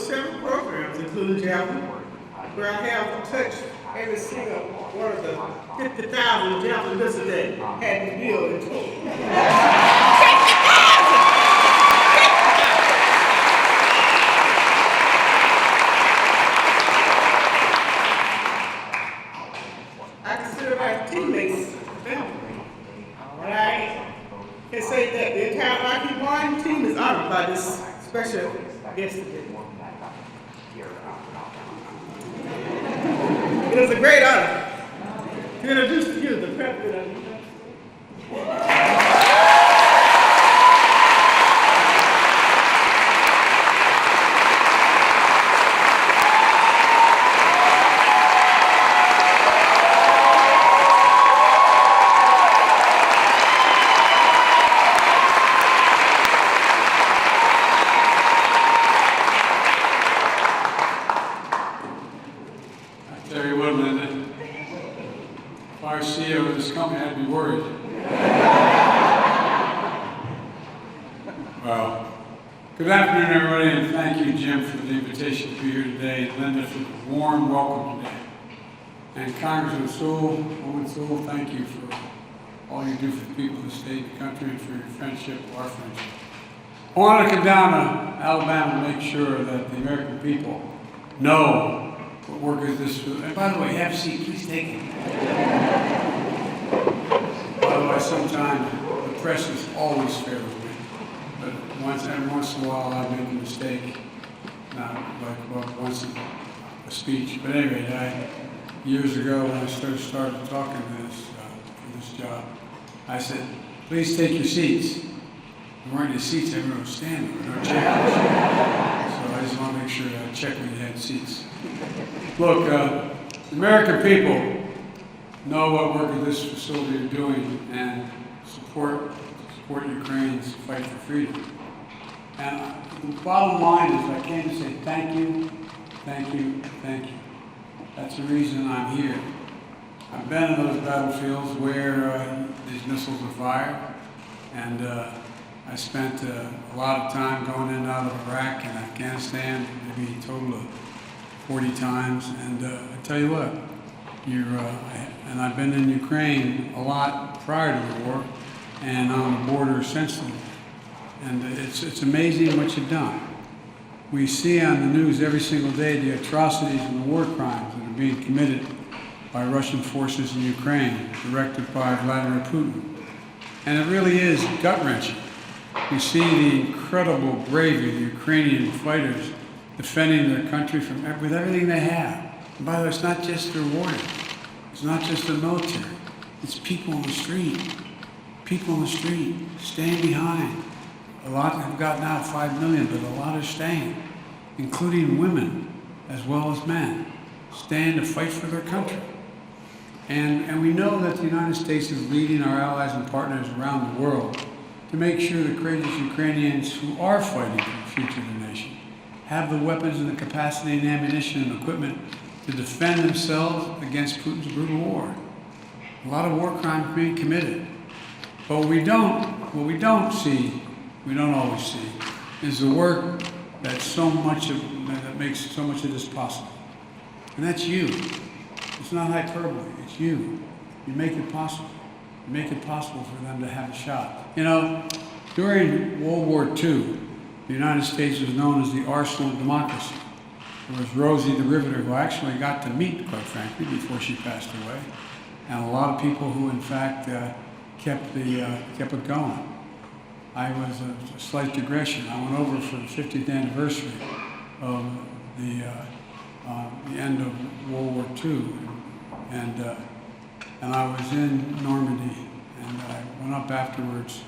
several programs, including Javelin, where I have touched every single one of the 50,000 Javelin missiles that had to build in total. 50,000! I consider my teammates family. And I can say that the entire Lockheed Martin team is honored by this special guest today. It is a great honor to introduce to you the President of the United States. CEO of this company, I'd be worried. Well, good afternoon, everybody, and thank you, Jim, for the invitation to be here today, and Linda for the warm welcome today. And Congressman Sewell, Woman Sewell, thank you for all you do for the people of the state, the country, and for your friendship, our friendship. I want to come down to Alabama to make sure that the American people know what work is this. And by the way, have a seat, please take it. By the way, sometimes the press is always fair with me, but every once in a while I make a mistake, not like once in a speech. But anyway, years ago when I started talking to for this job, I said, please take your seats. There weren't any seats, everyone was standing with no chairs. So I just want to make sure I check when you had seats. Look, the American people know what work at this facility are doing and support Ukraine's fight for freedom. And the bottom line is I came to say thank you, thank you, thank you. That's the reason I'm here. I've been in those battlefields where these missiles are fired, and I spent a lot of time going in and out of Iraq and Afghanistan, maybe a total of 40 times, and I tell you what, and I've been in Ukraine a lot prior to the war, and on the border since then. And it's amazing what you've done. We see on the news every single day the atrocities and the war crimes that are being committed by Russian forces in Ukraine, directed by Vladimir Putin. And it really is gut-wrenching. We see the incredible bravery of the Ukrainian fighters defending their country with everything they have. And by the way, it's not just their warriors. It's not just the military. It's people on the street. People on the street staying behind. A lot have gotten out, 5 million, but a lot are staying, including women as well as men, staying to fight for their country. And we know that the United States is leading our allies and partners around the world to make sure the courageous Ukrainians who are fighting for the future of the nation have the weapons and the capacity and ammunition and equipment to defend themselves against Putin's brutal war. A lot of war crimes being committed. But what we don't always see, is the work that makes so much of this possible. And that's you. It's not hyperbole, it's you. You make it possible. You make it possible for them to have a shot. You know, during World War II, the United States was known as the arsenal of democracy. There was Rosie the Riveter, who I actually got to meet, quite frankly, before she passed away. And a lot of people who, in fact, kept it going. I was a slight digression. I went over for the 50th anniversary of the end of World War II, and I was in Normandy, and I went up afterwards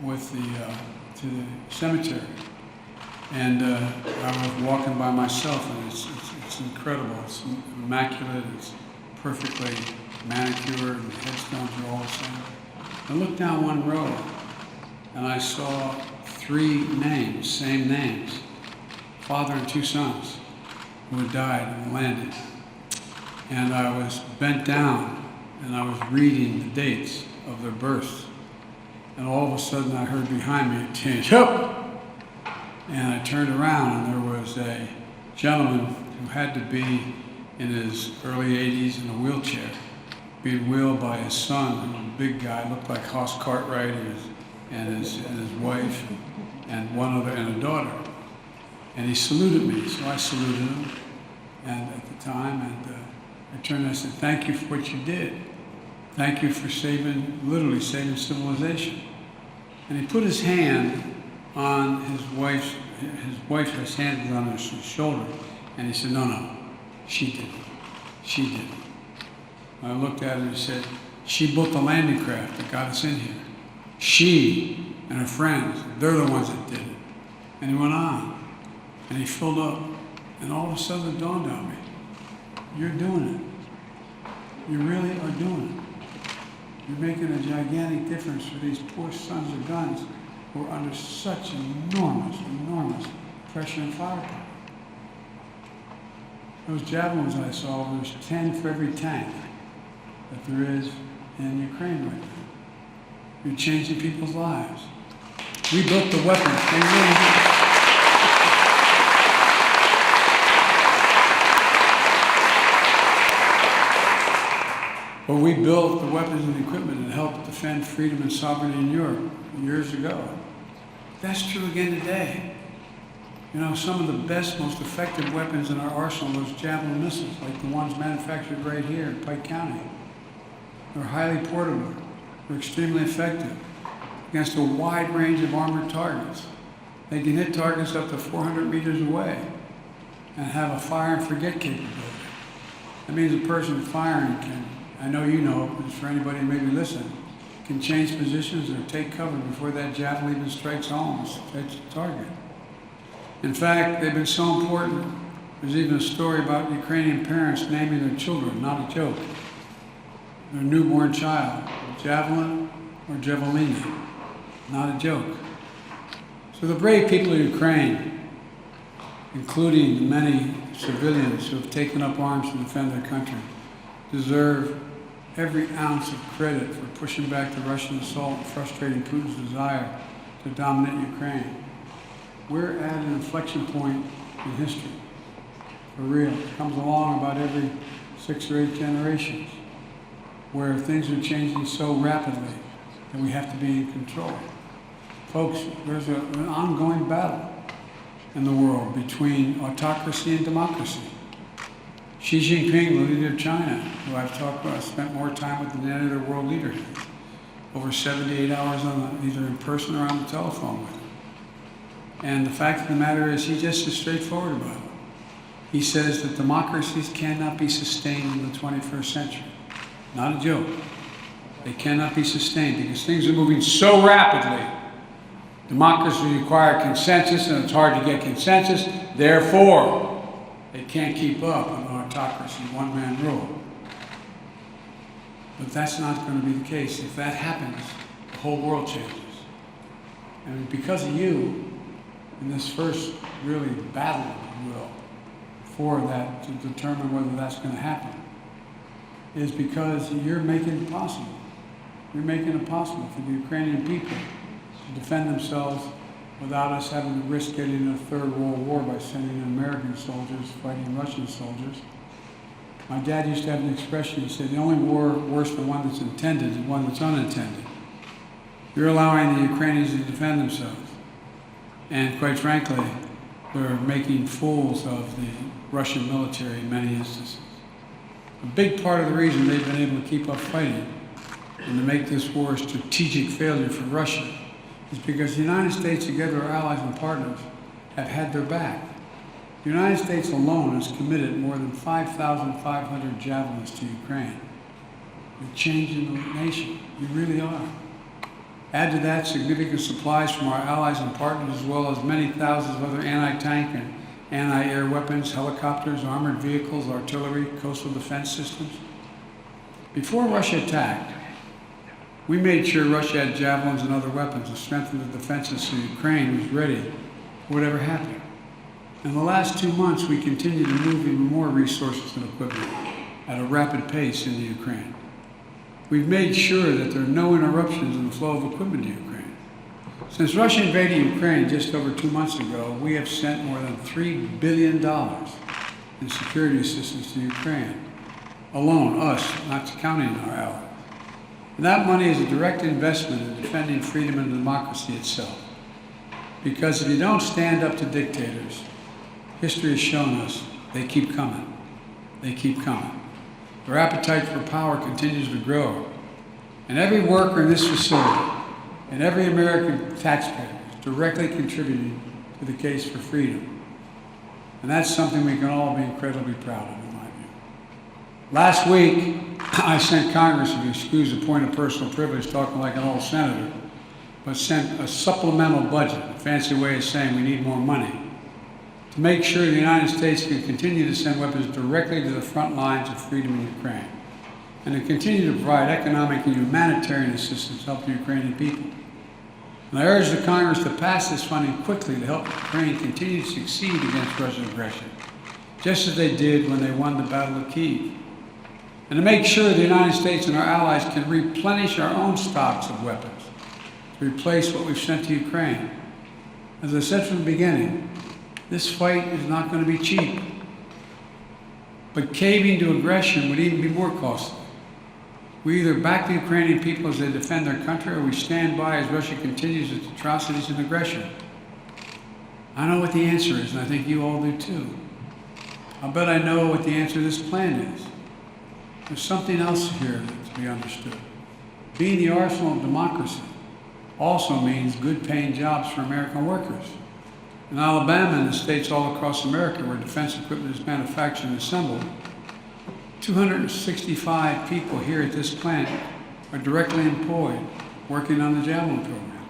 with to the cemetery, and I was walking by myself, and it's incredible. It's immaculate. It's perfectly manicured, and the headstones are all the same. I looked down one row, and I saw 3 names, same names, father and 2 sons who had died and landed. And I was bent down, and I was reading the dates of their births. And all of a sudden I heard behind me a tinge, "Help!" And I turned around and there was a gentleman who had to be in his early 80s in a wheelchair, being wheeled by his son, who was a big guy, looked like Hoss Cartwright, and his wife, and one other, and a daughter. And he saluted me, so I saluted him, and at the time, and I turned and I said, "Thank you for what you did. Thank you for literally saving civilization." And he put his hand on his wife's hand was on her shoulder, and he said, "No, she did it. She did it." I looked at her and said, "She built the landing craft that got us in here. She and her friends, they're the ones that did it." And he went on, and he filled up, and all of a sudden it dawned on me, you're doing it. You really are doing it. You're making a gigantic difference for these poor sons of guns who are under such enormous pressure and firepower. Those javelins I saw, there's 10 for every tank that there is in Ukraine right now. You're changing people's lives. We built the weapons. They really did. But we built the weapons and equipment that helped defend freedom and sovereignty in Europe years ago. That's true again today. You know, some of the best, most effective weapons in our arsenal are those Javelin missiles, like the ones manufactured right here in Pike County. They're highly portable. They're extremely effective against a wide range of armored targets. They can hit targets up to 400 meters away and have a fire and forget capability. That means a person firing can, I know you know, but for anybody who maybe listen, can change positions or take cover before that javelin even strikes home, strikes the target. In fact, they've been so important, there's even a story about Ukrainian parents naming their children, not a joke, their newborn child, Javelin or Javelina, not a joke. So the brave people of Ukraine, including the many civilians who have taken up arms to defend their country, deserve every ounce of credit for pushing back the Russian assault and frustrating Putin's desire to dominate Ukraine. We're at an inflection point in history, for real. It comes along about every 6 or 8 generations, where things are changing so rapidly that we have to be in control. Folks, there's an ongoing battle in the world between autocracy and democracy. Xi Jinping, the leader of China, who I've talked about, spent more time with than any other world leader here. Over 78 hours either in person or on the telephone with him. And the fact of the matter is, he's just as straightforward about it. He says that democracies cannot be sustained in the 21st century. Not a joke. They cannot be sustained because things are moving so rapidly. Democracy requires consensus, and it's hard to get consensus. Therefore, they can't keep up with autocracy, one-man rule. But that's not going to be the case. If that happens, the whole world changes. And because of you, in this first really battle, if you will, for that, to determine whether that's going to happen, is because you're making it possible. You're making it possible for the Ukrainian people to defend themselves without us having to risk getting in a third world war by sending American soldiers fighting Russian soldiers. My dad used to have an expression, he said, the only war worse than one that's intended is one that's unintended. You're allowing the Ukrainians to defend themselves. And quite frankly, they're making fools of the Russian military in many instances. A big part of the reason they've been able to keep up fighting and to make this war a strategic failure for Russia is because the United States, together with our allies and partners, have had their back. The United States alone has committed more than 5,500 javelins to Ukraine. You're changing the nation. You really are. Add to that significant supplies from our allies and partners, as well as many thousands of other anti-tank and anti-air weapons, helicopters, armored vehicles, artillery, coastal defense systems. Before Russia attacked, we made sure Russia had javelins and other weapons to strengthen the defenses so Ukraine was ready for whatever happened. In the last 2 months, we continue to move even more resources and equipment at a rapid pace into Ukraine. We've made sure that there are no interruptions in the flow of equipment to Ukraine. Since Russia invaded Ukraine just over 2 months ago, we have sent more than $3 billion in security assistance to Ukraine. Alone, us, not counting our allies. And that money is a direct investment in defending freedom and democracy itself. Because if you don't stand up to dictators, history has shown us they keep coming. They keep coming. Their appetite for power continues to grow. And every worker in this facility and every American taxpayer is directly contributing to the case for freedom. And that's something we can all be incredibly proud of, in my view. Last week, I sent Congress, if you excuse the point of personal privilege, talking like an old senator, but sent a supplemental budget, a fancy way of saying we need more money, to make sure the United States can continue to send weapons directly to the front lines of freedom in Ukraine, and to continue to provide economic and humanitarian assistance to help the Ukrainian people. And I urge the Congress to pass this funding quickly to help Ukraine continue to succeed against Russian aggression, just as they did when they won the Battle of Kyiv. And to make sure the United States and our allies can replenish our own stocks of weapons to replace what we've sent to Ukraine. As I said from the beginning, this fight is not going to be cheap. But caving to aggression would even be more costly. We either back the Ukrainian people as they defend their country, or we stand by as Russia continues its atrocities and aggression. I know what the answer is, and I think you all do too. I'll bet I know what the answer to this plan is. There's something else here to be understood. Being the arsenal of democracy also means good paying jobs for American workers. In Alabama and the states all across America where defense equipment is manufactured and assembled, 265 people here at this plant are directly employed working on the Javelin program.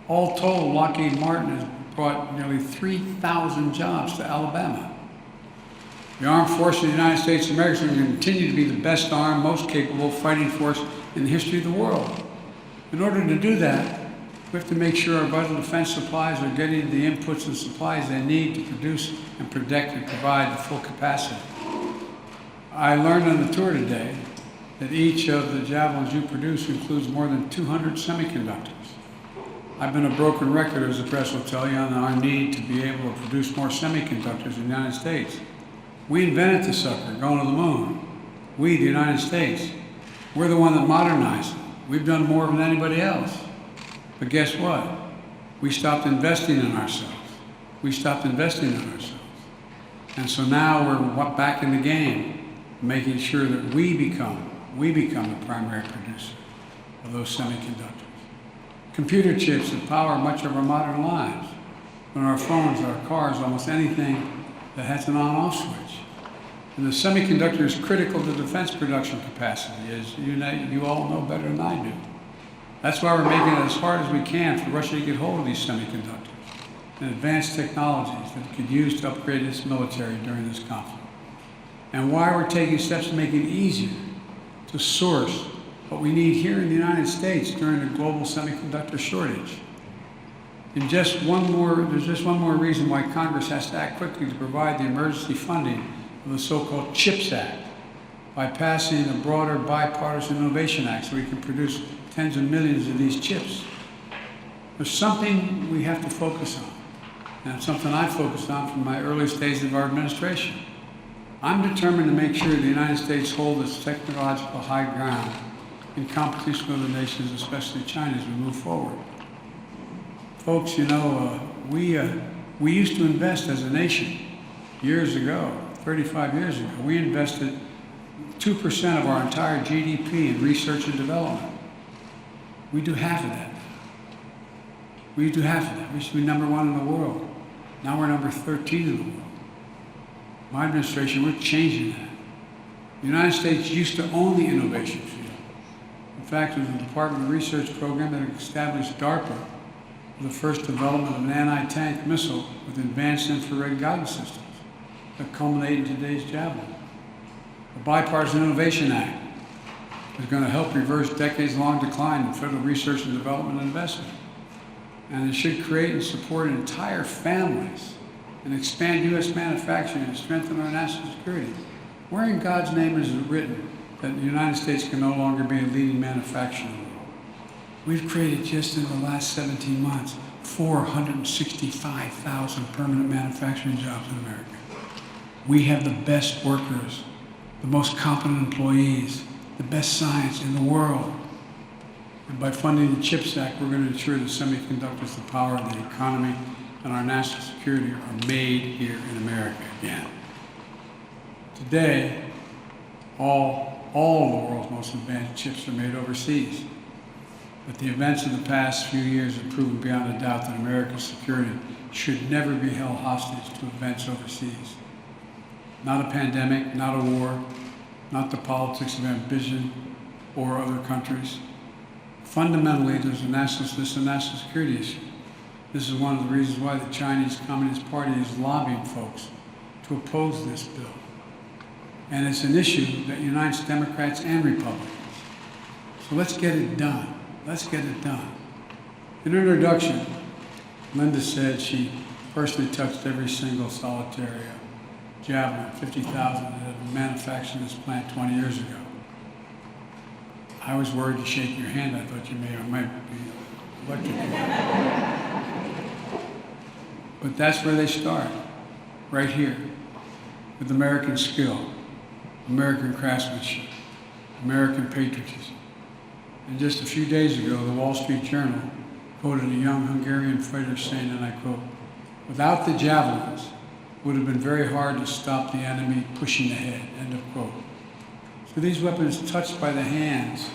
All told, Lockheed Martin has brought nearly 3,000 jobs to Alabama. The armed forces of the United States of America is going to continue to be the best armed, most capable fighting force in the history of the world. In order to do that, we have to make sure our vital defense supplies are getting the inputs and supplies they need to produce and protect and provide the full capacity. I learned on the tour today that each of the Javelins you produce includes more than 200 semiconductors. I've been a broken record, as the press will tell you, on our need to be able to produce more semiconductors in the United States. We invented the sucker, going to the moon. We, the United States, we're the one that modernized it. We've done more than anybody else. But guess what? We stopped investing in ourselves. We stopped investing in ourselves. And so now we're back in the game, making sure that we become the primary producer of those semiconductors. Computer chips that power much of our modern lives. On our phones, our cars, almost anything that has an on-off switch. And the semiconductor is critical to defense production capacity, as you all know better than I do. That's why we're making it as hard as we can for Russia to get hold of these semiconductors and advanced technologies that it could use to upgrade its military during this conflict. And why we're taking steps to make it easier to source what we need here in the United States during a global semiconductor shortage. And there's just one more reason why Congress has to act quickly to provide the emergency funding of the so-called CHIPS Act by passing a broader bipartisan innovation act so we can produce tens of millions of these chips. There's something we have to focus on, and it's something I focused on from my earliest days of our administration. I'm determined to make sure the United States holds its technological high ground in competition with other nations, especially China, as we move forward. Folks, you know, we used to invest as a nation years ago, 35 years ago. We invested 2% of our entire GDP in research and development. We do half of that. We do half of that. We used to be number 1 in the world. Now we're number 13 in the world. My administration, we're changing that. The United States used to own the innovation field. In fact, it was the Department of Research program that established DARPA, the first development of an anti-tank missile with advanced infrared guidance systems that culminate in today's Javelin. The Bipartisan Innovation Act is going to help reverse decades-long decline in federal research and development investment. And it should create and support entire families and expand U.S. manufacturing and strengthen our national security. Where in God's name is it written that the United States can no longer be a leading manufacturer in the world? We've created just in the last 17 months 465,000 permanent manufacturing jobs in America. We have the best workers, the most competent employees, the best science in the world. And by funding the CHIPS Act, we're going to ensure that semiconductors, the power of the economy, and our national security are made here in America again. Today, all of the world's most advanced chips are made overseas. But the events of the past few years have proven beyond a doubt that America's security should never be held hostage to events overseas. Not a pandemic, not a war, not the politics of ambition or other countries. Fundamentally, this is a national security issue. This is one of the reasons why the Chinese Communist Party is lobbying folks to oppose this bill. And it's an issue that unites Democrats and Republicans. So let's get it done. Let's get it done. In her introduction, Linda said she personally touched every single solitary Javelin, 50,000 that had been manufactured in this plant 20 years ago. I was worried to shake your hand. I thought you might be electrocuted. But that's where they start, right here, with American skill, American craftsmanship, American patriotism. And just a few days ago, the Wall Street Journal quoted a young Hungarian fighter saying, and I quote, "Without the javelins, it would have been very hard to stop the enemy pushing ahead," end of quote. So these weapons touched by the hands,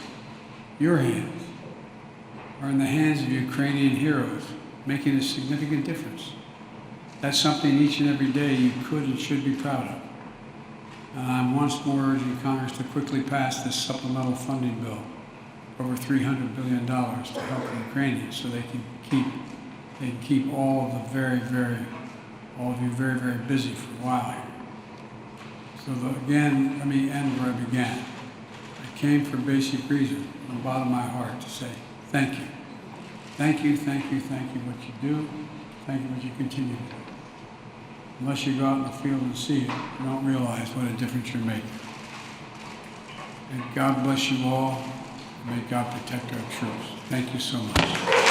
your hands, are in the hands of Ukrainian heroes, making a significant difference. That's something each and every day you could and should be proud of. And I'm once more urging Congress to quickly pass this supplemental funding bill, over $300 billion, to help the Ukrainians so they can keep all of you very, very busy for a while here. So again, let me end where I began. I came for a basic reason, from the bottom of my heart, to say thank you. Thank you, thank you, thank you, what you do. Thank you, what you continue to do. Unless you go out in the field and see it, you don't realize what a difference you're making. And God bless you all. May God protect our troops. Thank you so much.